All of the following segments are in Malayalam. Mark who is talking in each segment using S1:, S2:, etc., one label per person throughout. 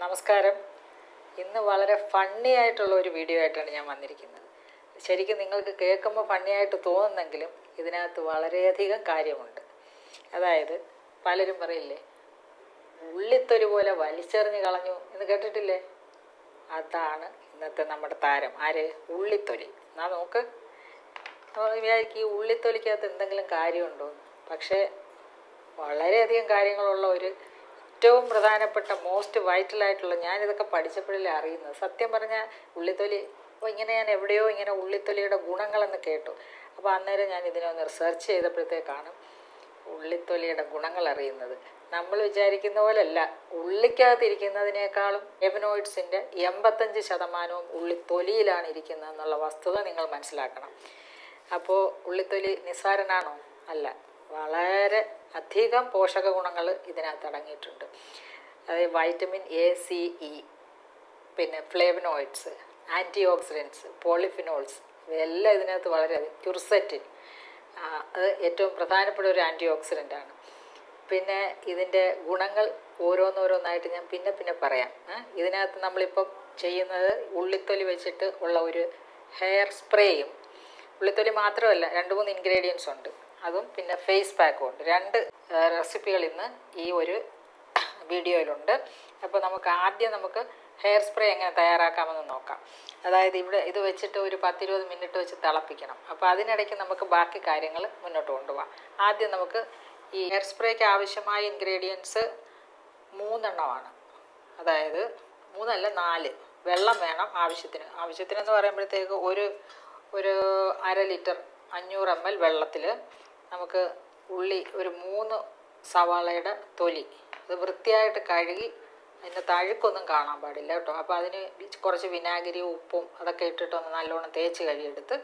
S1: നമസ്കാരം. ഇന്ന് വളരെ ഫണ്ണി ആയിട്ടുള്ള ഒരു വീഡിയോ ആയിട്ടാണ് ഞാൻ വന്നിരിക്കുന്നത്. ശരിക്കും നിങ്ങൾക്ക് കേൾക്കുമ്പോൾ ഫണ്ണി ആയിട്ട് തോന്നുന്നെങ്കിലും ഇതിനകത്ത് വളരെയധികം കാര്യമുണ്ട്. അതായത് പലരും പറയില്ലേ, ഉള്ളിത്തൊലി പോലെ വലിച്ചെറിഞ്ഞ് കളഞ്ഞു എന്ന് കേട്ടിട്ടില്ലേ? അതാണ് ഇന്നത്തെ നമ്മുടെ താരം. ആര്? ഉള്ളിത്തൊലി. എന്നാ നോക്ക്. വിചാരിക്കും ഈ ഉള്ളിത്തൊലിക്കകത്ത് എന്തെങ്കിലും കാര്യമുണ്ടോ? പക്ഷേ വളരെയധികം കാര്യങ്ങളുള്ള ഒരു ഏറ്റവും പ്രധാനപ്പെട്ട മോസ്റ്റ് വൈറ്റലായിട്ടുള്ള, ഞാനിതൊക്കെ പഠിച്ചപ്പോഴല്ലേ അറിയുന്നത്. സത്യം പറഞ്ഞാൽ ഉള്ളിത്തൊലി ഇങ്ങനെ ഞാൻ എവിടെയോ ഇങ്ങനെ ഉള്ളിത്തൊലിയുടെ ഗുണങ്ങളെന്ന് കേട്ടു. അപ്പോൾ അന്നേരം ഞാൻ ഇതിനൊന്ന് റിസർച്ച് ചെയ്തപ്പോഴത്തേക്കാണ് ഉള്ളിത്തൊലിയുടെ ഗുണങ്ങൾ അറിയുന്നത്. നമ്മൾ വിചാരിക്കുന്ന പോലെയല്ല. ഉള്ളിക്കകത്തിരിക്കുന്നതിനേക്കാളും ഫ്ലേവനോയിഡ്സിൻ്റെ 85% ഉള്ളിത്തൊലിയിലാണ് ഇരിക്കുന്നത് എന്നുള്ള വസ്തുത നിങ്ങൾ മനസ്സിലാക്കണം. അപ്പോൾ ഉള്ളിത്തൊലി നിസ്സാരനാണോ? അല്ല. വളരെ അധികം പോഷക ഗുണങ്ങൾ ഇതിനകത്ത് അടങ്ങിയിട്ടുണ്ട്. അതായത് വൈറ്റമിൻ എ, സി, ഇ, പിന്നെ ഫ്ലേവനോയിഡ്സ്, ആൻറ്റി ഓക്സിഡൻസ്, പോളിഫിനോൾസ്, ഇവയെല്ലാം ഇതിനകത്ത് വളരെ ക്യുർസെറ്റിൻ, അത് ഏറ്റവും പ്രധാനപ്പെട്ട ഒരു ആൻറ്റി ഓക്സിഡൻ്റാണ്. പിന്നെ ഇതിൻ്റെ ഗുണങ്ങൾ ഓരോന്നോരോന്നായിട്ട് ഞാൻ പിന്നെ പറയാം. ഇതിനകത്ത് നമ്മളിപ്പം ചെയ്യുന്നത് ഉള്ളിത്തൊലി വെച്ചിട്ട് ഉള്ള ഒരു ഹെയർ സ്പ്രേയും, ഉള്ളിത്തൊലി മാത്രമല്ല 2-3 ഇൻഗ്രീഡിയൻസ് ഉണ്ട്. അതും പിന്നെ ഫേസ് പാക്കും ഉണ്ട്. 2 റെസിപ്പികൾ ഇന്ന് ഈ ഒരു വീഡിയോയിലുണ്ട്. അപ്പോൾ നമുക്ക് ഹെയർ സ്പ്രേ എങ്ങനെ തയ്യാറാക്കാമെന്ന് നോക്കാം. അതായത് ഇവിടെ ഇത് വെച്ചിട്ട് ഒരു 10-20 മിനിറ്റ് വെച്ച് തിളപ്പിക്കണം. അപ്പോൾ അതിനിടയ്ക്ക് നമുക്ക് ബാക്കി കാര്യങ്ങൾ മുന്നോട്ട് കൊണ്ടുപോകാം. ആദ്യം നമുക്ക് ഈ ഹെയർ സ്പ്രേക്ക് ആവശ്യമായ ഇൻഗ്രീഡിയൻസ് 3 എണ്ണമാണ്. അതായത് 3 അല്ല 4. വെള്ളം വേണം ആവശ്യത്തിനെന്ന് പറയുമ്പോഴത്തേക്ക് ഒരു 1/2 ലിറ്റർ 500 ml വെള്ളത്തിൽ നമുക്ക് ഒരു 3 സവാളയുടെ തൊലി, അത് വൃത്തിയായിട്ട് കഴുകി, അതിൻ്റെ തഴുക്കൊന്നും കാണാൻ പാടില്ല കേട്ടോ. അപ്പോൾ അതിന് കുറച്ച് വിനാഗിരി, ഉപ്പും അതൊക്കെ ഇട്ടിട്ടൊന്ന് നല്ലോണം തേച്ച് കഴുകിയെടുത്ത്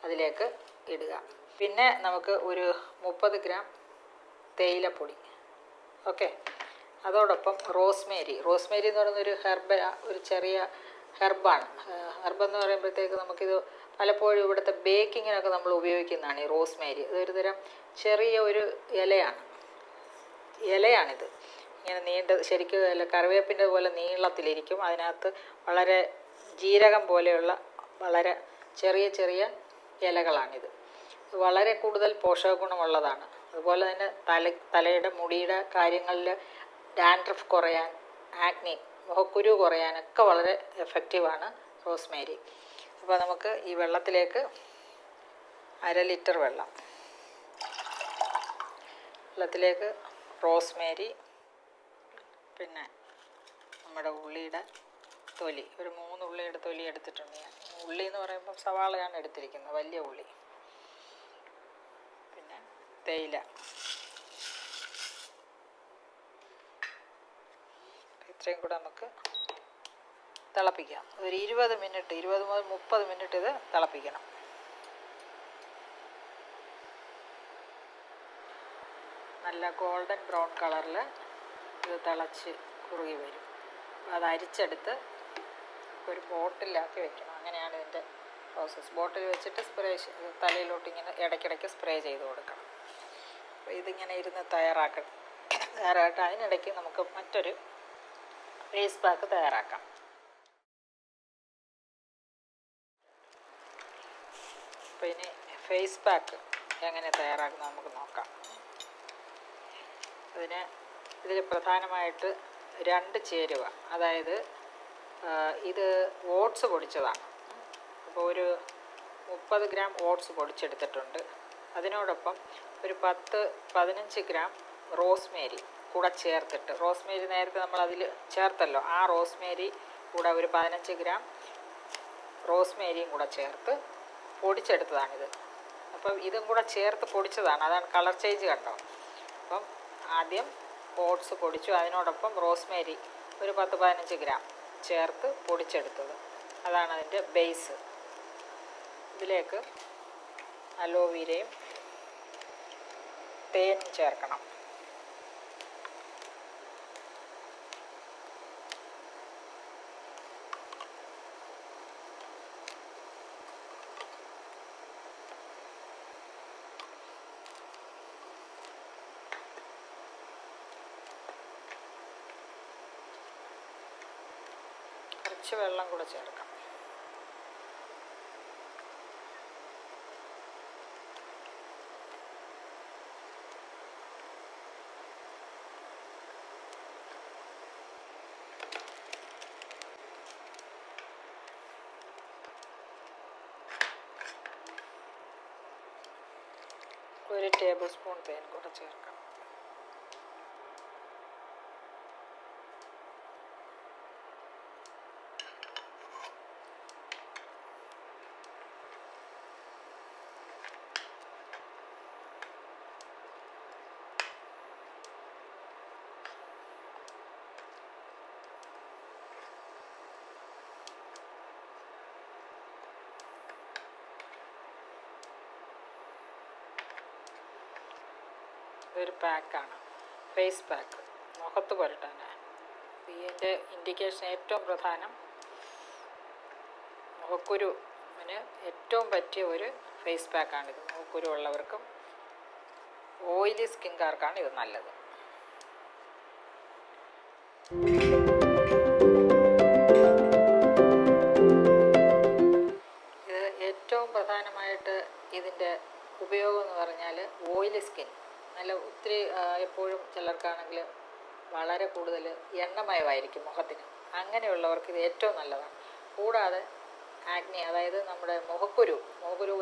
S1: അതിലേക്ക് ഇടുക. പിന്നെ നമുക്ക് ഒരു 30 ഗ്രാം തേയിലപ്പൊടി. ഓക്കെ. അതോടൊപ്പം റോസ്മേരി എന്ന് പറയുന്നൊരു ഒരു ചെറിയ ഹെർബാണ്. ഹെർബെന്ന് പറയുമ്പോഴത്തേക്ക് നമുക്കിത് പലപ്പോഴും ഇവിടുത്തെ ബേക്കിങ്ങിനൊക്കെ നമ്മൾ ഉപയോഗിക്കുന്നതാണ് ഈ റോസ്മേരി. ഇതൊരു തരം ചെറിയ ഒരു ഇലയാണിത്. ഇങ്ങനെ ശരിക്കും കറിവേപ്പിൻ്റെ പോലെ നീളത്തിലിരിക്കും. അതിനകത്ത് വളരെ ജീരകം പോലെയുള്ള വളരെ ചെറിയ ഇലകളാണിത്. വളരെ കൂടുതൽ പോഷക ഗുണമുള്ളതാണ്. അതുപോലെ തന്നെ തലയുടെ മുടിയുടെ കാര്യങ്ങളിൽ ഡാൻഡ്രഫ് കുറയാൻ, ആക്നി, മുഖക്കുരു കുറയാനൊക്കെ വളരെ എഫക്റ്റീവാണ് റോസ്മേരി. അപ്പോൾ നമുക്ക് ഈ വെള്ളത്തിലേക്ക് 1/2 ലിറ്റർ വെള്ളത്തിലേക്ക് റോസ്മേരി, പിന്നെ നമ്മുടെ ഉള്ളിയുടെ തൊലി, ഒരു 3 ഉള്ളിയുടെ തൊലി എടുത്തിട്ടുണ്ട് ഞാൻ. ഉള്ളി എന്ന് പറയുമ്പം സവാളയാണ് എടുത്തിരിക്കുന്നത്, വലിയ ഉള്ളി. പിന്നെ തേയില. ഇത്രയും കൂടെ നമുക്ക് തിളപ്പിക്കാം. ഒരു 20 മുതൽ 30 മിനിറ്റ് ഇത് തിളപ്പിക്കണം. നല്ല ഗോൾഡൻ ബ്രൗൺ കളറിൽ ഇത് തിളച്ച് കുറുകി വരും. അത് അരിച്ചെടുത്ത് ഒരു ബോട്ടിലാക്കി വെക്കണം. അങ്ങനെയാണ് ഇതിൻ്റെ പ്രോസസ്സ്. ബോട്ടിൽ വെച്ചിട്ട് തലയിലോട്ട് ഇങ്ങനെ ഇടയ്ക്കിടയ്ക്ക് സ്പ്രേ ചെയ്ത് കൊടുക്കണം. അപ്പോൾ ഇതിങ്ങനെ ഇരുന്ന് തയ്യാറായിട്ട് അതിനിടയ്ക്ക് നമുക്ക് മറ്റൊരു ഫേസ് പാക്ക് തയ്യാറാക്കാം. അപ്പോൾ ഇനി ഫേസ് പാക്ക് എങ്ങനെ തയ്യാറാക്കുന്നത് നമുക്ക് നോക്കാം. ഇതിൽ പ്രധാനമായിട്ട് 2 ചേരുവ. അതായത് ഇത് ഓട്സ് പൊടിച്ചതാണ്. അപ്പോൾ ഒരു 30 ഗ്രാം ഓട്സ് പൊടിച്ചെടുത്തിട്ടുണ്ട്. അതിനോടൊപ്പം ഒരു 10-15 ഗ്രാം റോസ്മേരി കൂടെ ചേർത്തിട്ട്, റോസ്മേരി നേരത്തെ നമ്മൾ അതിൽ ചേർത്തല്ലോ, ആ റോസ്മേരി കൂടെ ഒരു 15 ഗ്രാം റോസ്മേരിയും കൂടെ ചേർത്ത് പൊടിച്ചെടുത്തതാണിത്. അപ്പം ഇതും കൂടെ ചേർത്ത് പൊടിച്ചതാണ്. അതാണ് കളർ ചേഞ്ച് കണ്ടോ. അപ്പം ആദ്യം ഓട്സ് പൊടിച്ചു, അതിനോടൊപ്പം റോസ്മേരി ഒരു 10-15 ഗ്രാം ചേർത്ത് പൊടിച്ചെടുത്തത്. അതാണ് അതിൻ്റെ ബേസ്. ഇതിലേക്ക് അലോവീരയും തേനും ചേർക്കണം. കുറച്ച് വെള്ളം കൂടെ ചേർക്കാം. ഒരു ടേബിൾ സ്പൂൺ തേൻ കൂടെ ചേർക്കാം. ഇതൊരു പാക്കാണ്, ഫേസ് പാക്ക്, മുഖത്ത് പുരട്ടാനാണ്. ഇതിൻ്റെ ഇൻഡിക്കേഷൻ ഏറ്റവും പ്രധാനം മുഖക്കുരുവിന് ഏറ്റവും പറ്റിയ ഒരു ഫേസ് പാക്കാണിത്. മുഖക്കുരു ഉള്ളവർക്കും ഓയിലി സ്കിൻകാർക്കാണ് ഇത് നല്ലത്. ഇത് ഏറ്റവും പ്രധാനമായിട്ട് ഇതിൻ്റെ ഉപയോഗം എന്ന് പറഞ്ഞാൽ ഓയിലി സ്കിൻ, നല്ല ഒത്തിരി എപ്പോഴും ചിലർക്കാണെങ്കിൽ വളരെ കൂടുതൽ എണ്ണമയമായിരിക്കും മുഖത്തിന്. അങ്ങനെയുള്ളവർക്ക് ഇത് ഏറ്റവും നല്ലതാണ്. കൂടാതെ ആഗ്നി, അതായത് നമ്മുടെ മുഖക്കുരു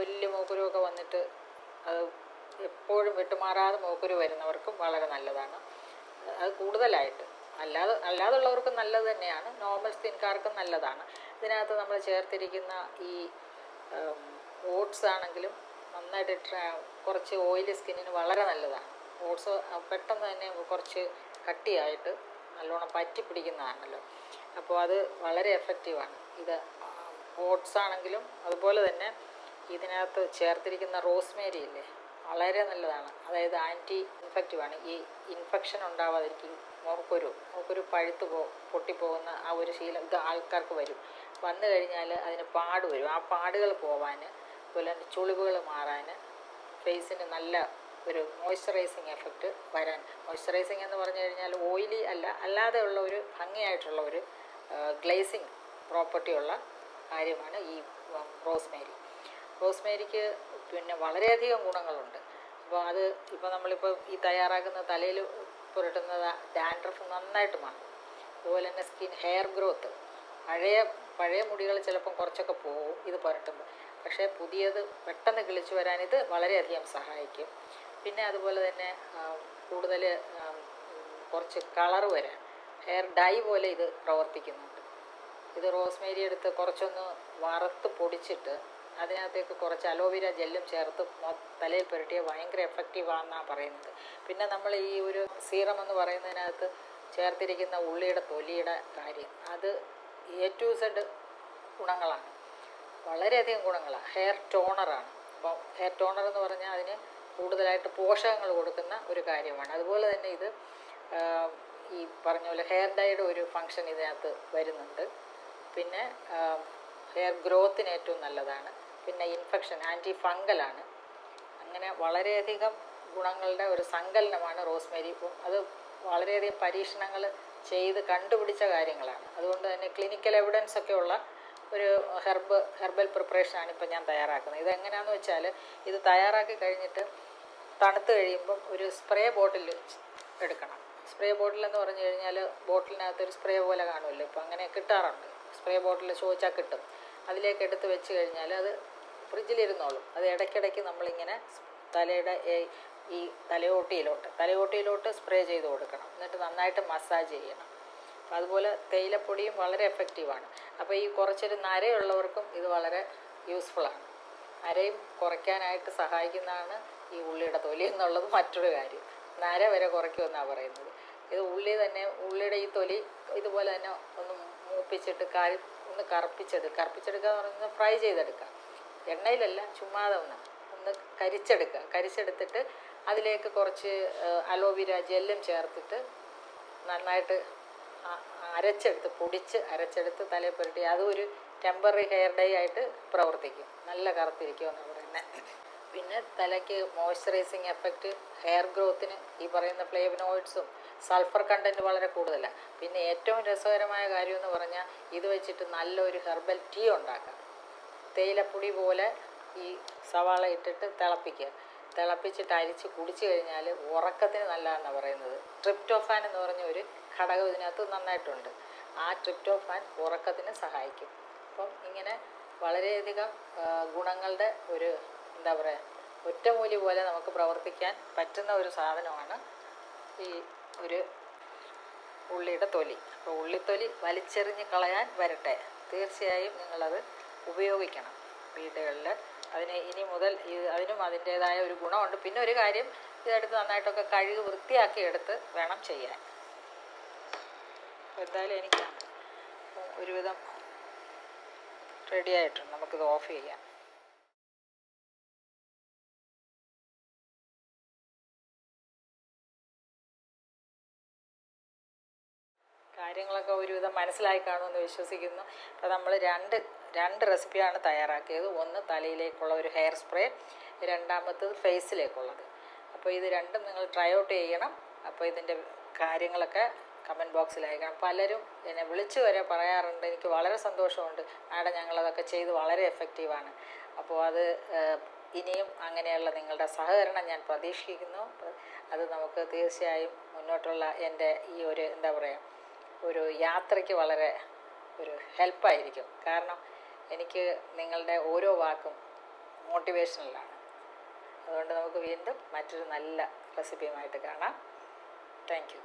S1: വലിയ മുഖക്കുരുവൊക്കെ വന്നിട്ട് അത് എപ്പോഴും വിട്ടുമാറാതെ മുഖക്കുരു വരുന്നവർക്കും വളരെ നല്ലതാണ്. അത് കൂടുതലായിട്ട് അല്ലാതുള്ളവർക്കും നല്ലത് തന്നെയാണ്, നോർമൽ സ്കിൻകാർക്കും നല്ലതാണ്. ഇതിനകത്ത് നമ്മൾ ചേർത്തിരിക്കുന്ന ഈ ഓട്സ് ആണെങ്കിലും നന്നായിട്ട് കുറച്ച് ഓയിലി സ്കിന്നിന് വളരെ നല്ലതാണ്. ഓട്സ് പെട്ടെന്ന് തന്നെ കുറച്ച് കട്ടിയായിട്ട് നല്ലോണം പറ്റി പിടിക്കുന്നതാണല്ലോ, അപ്പോൾ അത് വളരെ എഫക്റ്റീവാണ്. ഇത് ഓട്സ് ആണെങ്കിലും അതുപോലെ തന്നെ ഇതിനകത്ത് ചേർത്തിരിക്കുന്ന റോസ്മേരി ഇല്ലേ, വളരെ നല്ലതാണ്. അതായത് ആൻറ്റി ഇൻഫെക്റ്റീവാണ്. ഈ ഇൻഫെക്ഷൻ ഉണ്ടാവാതിരിക്കും. മുഖക്കുരു പഴുത്ത് പൊട്ടിപ്പോകുന്ന ആ ഒരു ശീലം ഇത് ആൾക്കാർക്ക് വരും. വന്നു കഴിഞ്ഞാൽ അതിന് പാട് വരും. ആ പാടുകൾ പോവാൻ, അതുപോലെ തന്നെ ചുളിവുകൾ മാറാൻ, ഫേസിന് നല്ല ഒരു മോയ്സ്ചറൈസിങ് എഫക്റ്റ് വരാൻ. മോയ്സ്ചറൈസിങ് എന്ന് പറഞ്ഞു കഴിഞ്ഞാൽ ഓയിലി അല്ലാതെ ഉള്ള ഒരു ഭംഗിയായിട്ടുള്ള ഒരു ഗ്ലേസിങ് പ്രോപ്പർട്ടിയുള്ള കാര്യമാണ് ഈ റോസ്മേരിക്ക് പിന്നെ വളരെയധികം ഗുണങ്ങളുണ്ട്. അപ്പോൾ അത് ഇപ്പോൾ നമ്മളിപ്പോൾ ഈ തയ്യാറാക്കുന്ന തലയിൽ പുരട്ടുന്ന ഡാൻഡ്രഫ് നന്നായിട്ട് മാറും. അതുപോലെ തന്നെ ഹെയർ ഗ്രോത്ത്, പഴയ മുടികൾ ചിലപ്പം കുറച്ചൊക്കെ പോകും ഇത് പുരട്ടുമ്പോൾ, പക്ഷേ പുതിയത് പെട്ടെന്ന് കിളിച്ചു വരാൻ ഇത് വളരെയധികം സഹായിക്കും. പിന്നെ അതുപോലെ തന്നെ കൂടുതൽ കുറച്ച് കളർ വരാൻ ഹെയർ ഡൈ പോലെ ഇത് പ്രവർത്തിക്കുന്നുണ്ട്. ഇത് റോസ്മേരി എടുത്ത് കുറച്ചൊന്ന് വറുത്ത് പൊടിച്ചിട്ട് അതിനകത്തേക്ക് കുറച്ച് അലോവേര ജെല്ലും ചേർത്ത് തലയിൽ പുരട്ടിയ ഭയങ്കര എഫക്റ്റീവാണെന്നാണ് പറയുന്നത്. പിന്നെ നമ്മൾ ഈ ഒരു സീറം എന്ന് പറയുന്നതിനകത്ത് ചേർത്തിരിക്കുന്ന ഉള്ളിയുടെ തൊലിയുടെ കാര്യം, അത് A to Z ഗുണങ്ങളാണ്, വളരെയധികം ഗുണങ്ങളാണ്. ഹെയർ ടോണറാണ്. അപ്പോൾ ഹെയർ ടോണർ എന്ന് പറഞ്ഞാൽ അതിന് കൂടുതലായിട്ട് പോഷകങ്ങൾ കൊടുക്കുന്ന ഒരു കാര്യമാണ്. അതുപോലെ തന്നെ ഇത് ഈ പറഞ്ഞ പോലെ ഹെയർ ഡൈയുടെ ഒരു ഫങ്ഷൻ ഇതിനകത്ത് വരുന്നുണ്ട്. പിന്നെ ഹെയർ ഗ്രോത്തിന് ഏറ്റവും നല്ലതാണ്. പിന്നെ ഇൻഫെക്ഷൻ, ആൻറ്റി ഫംഗലാണ്. അങ്ങനെ വളരെയധികം ഗുണങ്ങളുടെ ഒരു സങ്കലനമാണ് റോസ്മേരി. അത് വളരെയധികം പരീക്ഷണങ്ങൾ ചെയ്ത് കണ്ടുപിടിച്ച കാര്യങ്ങളാണ്. അതുകൊണ്ട് തന്നെ ക്ലിനിക്കൽ എവിഡൻസ് ഒക്കെ ഉള്ള ഒരു ഹെർബൽ പ്രിപ്പറേഷനാണ് ഇപ്പം ഞാൻ തയ്യാറാക്കുന്നത്. ഇതെങ്ങനെയാണെന്ന് വെച്ചാൽ, ഇത് തയ്യാറാക്കി കഴിഞ്ഞിട്ട് തണുത്ത് കഴിയുമ്പം ഒരു സ്പ്രേ ബോട്ടിൽ എടുക്കണം. സ്പ്രേ ബോട്ടിലെന്ന് പറഞ്ഞു കഴിഞ്ഞാൽ ബോട്ടിലിനകത്ത് ഒരു സ്പ്രേ പോലെ കാണുമല്ലോ, ഇപ്പോൾ അങ്ങനെ കിട്ടാറുണ്ട്. സ്പ്രേ ബോട്ടിൽ ചോദിച്ചാൽ കിട്ടും. അതിലേക്ക് എടുത്ത് വെച്ച് കഴിഞ്ഞാൽ അത് ഫ്രിഡ്ജിലിരുന്നോളും. അത് ഇടയ്ക്കിടയ്ക്ക് നമ്മളിങ്ങനെ തലയുടെ ഈ തലയോട്ടിയിലോട്ട് സ്പ്രേ ചെയ്ത് കൊടുക്കണം. എന്നിട്ട് നന്നായിട്ട് മസാജ് ചെയ്യണം. അതുപോലെ തേയിലപ്പൊടിയും വളരെ എഫക്റ്റീവാണ്. അപ്പോൾ ഈ കുറച്ചൊരു നരയുള്ളവർക്കും ഇത് വളരെ യൂസ്ഫുള്ളാണ്. നരയും കുറയ്ക്കാനായിട്ട് സഹായിക്കുന്നതാണ് ഈ ഉള്ളിയുടെ തൊലി എന്നുള്ളത് മറ്റൊരു കാര്യം. നര വരെ കുറയ്ക്കുമെന്നാണ് പറയുന്നത്. ഇത് ഉള്ളിയുടെ ഈ തൊലി ഇതുപോലെ തന്നെ ഒന്ന് മൂപ്പിച്ചിട്ട് ഒന്ന് കറുപ്പിച്ചെടുക്കുക എന്ന് പറയുന്നത് ഫ്രൈ ചെയ്തെടുക്കുക. എണ്ണയിലല്ല, ചുമ്മാതെ ഒന്ന് കരിച്ചെടുത്തിട്ട് അതിലേക്ക് കുറച്ച് അലോവേര ജെല്ലും ചേർത്തിട്ട് നന്നായിട്ട് പൊടിച്ച് അരച്ചെടുത്ത് തലയിൽ പുരട്ടി അതും ഒരു ടെമ്പററി ഹെയർ ഡൈ ആയിട്ട് പ്രവർത്തിക്കും. നല്ല കറുത്തിരിക്കുമെന്നാണ് പറയുന്നത്. പിന്നെ തലയ്ക്ക് മോയ്സ്ചറൈസിങ് എഫക്റ്റ്, ഹെയർ ഗ്രോത്തിന് ഈ പറയുന്ന ഫ്ലേവനോയിഡ്സും സൾഫർ കണ്ടൻറ്റ് വളരെ കൂടുതലാണ്. പിന്നെ ഏറ്റവും രസകരമായ കാര്യം എന്ന് പറഞ്ഞാൽ ഇത് വെച്ചിട്ട് നല്ലൊരു ഹെർബൽ ടീ ഉണ്ടാക്കാം. തേയിലപ്പൊടി പോലെ ഈ സവാള ഇട്ടിട്ട് തിളപ്പിച്ചിട്ട് അരിച്ച് കുടിച്ചു കഴിഞ്ഞാൽ ഉറക്കത്തിന് നല്ലതാണെന്നാണ് പറയുന്നത്. ട്രിപ്റ്റോഫാൻ എന്ന് പറഞ്ഞ ഒരു ഘടകം ഇതിനകത്ത് നന്നായിട്ടുണ്ട്. ആ ട്രിപ്റ്റോഫാൻ ഉറക്കത്തിന് സഹായിക്കും. അപ്പം ഇങ്ങനെ വളരെയധികം ഗുണങ്ങളുടെ ഒരു എന്താ പറയുക ഒറ്റമൂലി പോലെ നമുക്ക് പ്രവർത്തിക്കാൻ പറ്റുന്ന ഒരു സാധനമാണ് ഈ ഒരു ഉള്ളിയുടെ തൊലി. അപ്പോൾ ഉള്ളിത്തൊലി വലിച്ചെറിഞ്ഞ് കളയാൻ വരട്ടെ. തീർച്ചയായും നിങ്ങളത് ഉപയോഗിക്കണം വീടുകളിൽ. അതിന് ഇനി മുതൽ അതിനും അതിൻ്റേതായ ഒരു ഗുണമുണ്ട്. പിന്നെ ഒരു കാര്യം, ഇതെടുത്ത് നന്നായിട്ടൊക്കെ കഴുകി വൃത്തിയാക്കി എടുത്ത് വേണം ചെയ്യാൻ. എന്തായാലും എനിക്ക് ഒരുവിധം റെഡി ആയിട്ടുണ്ട്. നമുക്കിത് ഓഫ് ചെയ്യാം. കാര്യങ്ങളൊക്കെ ഒരുവിധം മനസ്സിലായി കാണുമെന്ന് വിശ്വസിക്കുന്നു. അപ്പോൾ നമ്മൾ രണ്ട് റെസിപ്പിയാണ് തയ്യാറാക്കിയത്. ഒന്ന് തലയിലേക്കുള്ള ഒരു ഹെയർ സ്പ്രേ, രണ്ടാമത്തത് ഫേസിലേക്കുള്ളത്. അപ്പോൾ ഇത് രണ്ടും നിങ്ങൾ ട്രൈ ഔട്ട് ചെയ്യണം. അപ്പോൾ ഇതിൻ്റെ കാര്യങ്ങളൊക്കെ കമൻറ്റ് ബോക്സിൽ അയക്കണം. പലരും എന്നെ വിളിച്ചു വരെ പറയാറുണ്ട്. എനിക്ക് വളരെ സന്തോഷമുണ്ട്, മാഡം ഞങ്ങളതൊക്കെ ചെയ്ത് വളരെ എഫക്റ്റീവാണ്. അപ്പോൾ അത് ഇനിയും അങ്ങനെയുള്ള നിങ്ങളുടെ സഹകരണം ഞാൻ പ്രതീക്ഷിക്കുന്നു. അത് നമുക്ക് തീർച്ചയായും മുന്നോട്ടുള്ള എൻ്റെ ഈ ഒരു എന്താ പറയുക ഒരു യാത്രയ്ക്ക് വളരെ ഒരു ഹെൽപ്പായിരിക്കും. കാരണം എനിക്ക് നിങ്ങളുടെ ഓരോ വാക്കും മോട്ടിവേഷണലാണ്. അതുകൊണ്ട് നമുക്ക് വീണ്ടും മറ്റൊരു നല്ല റെസിപ്പിയുമായിട്ട് കാണാം. Thank you.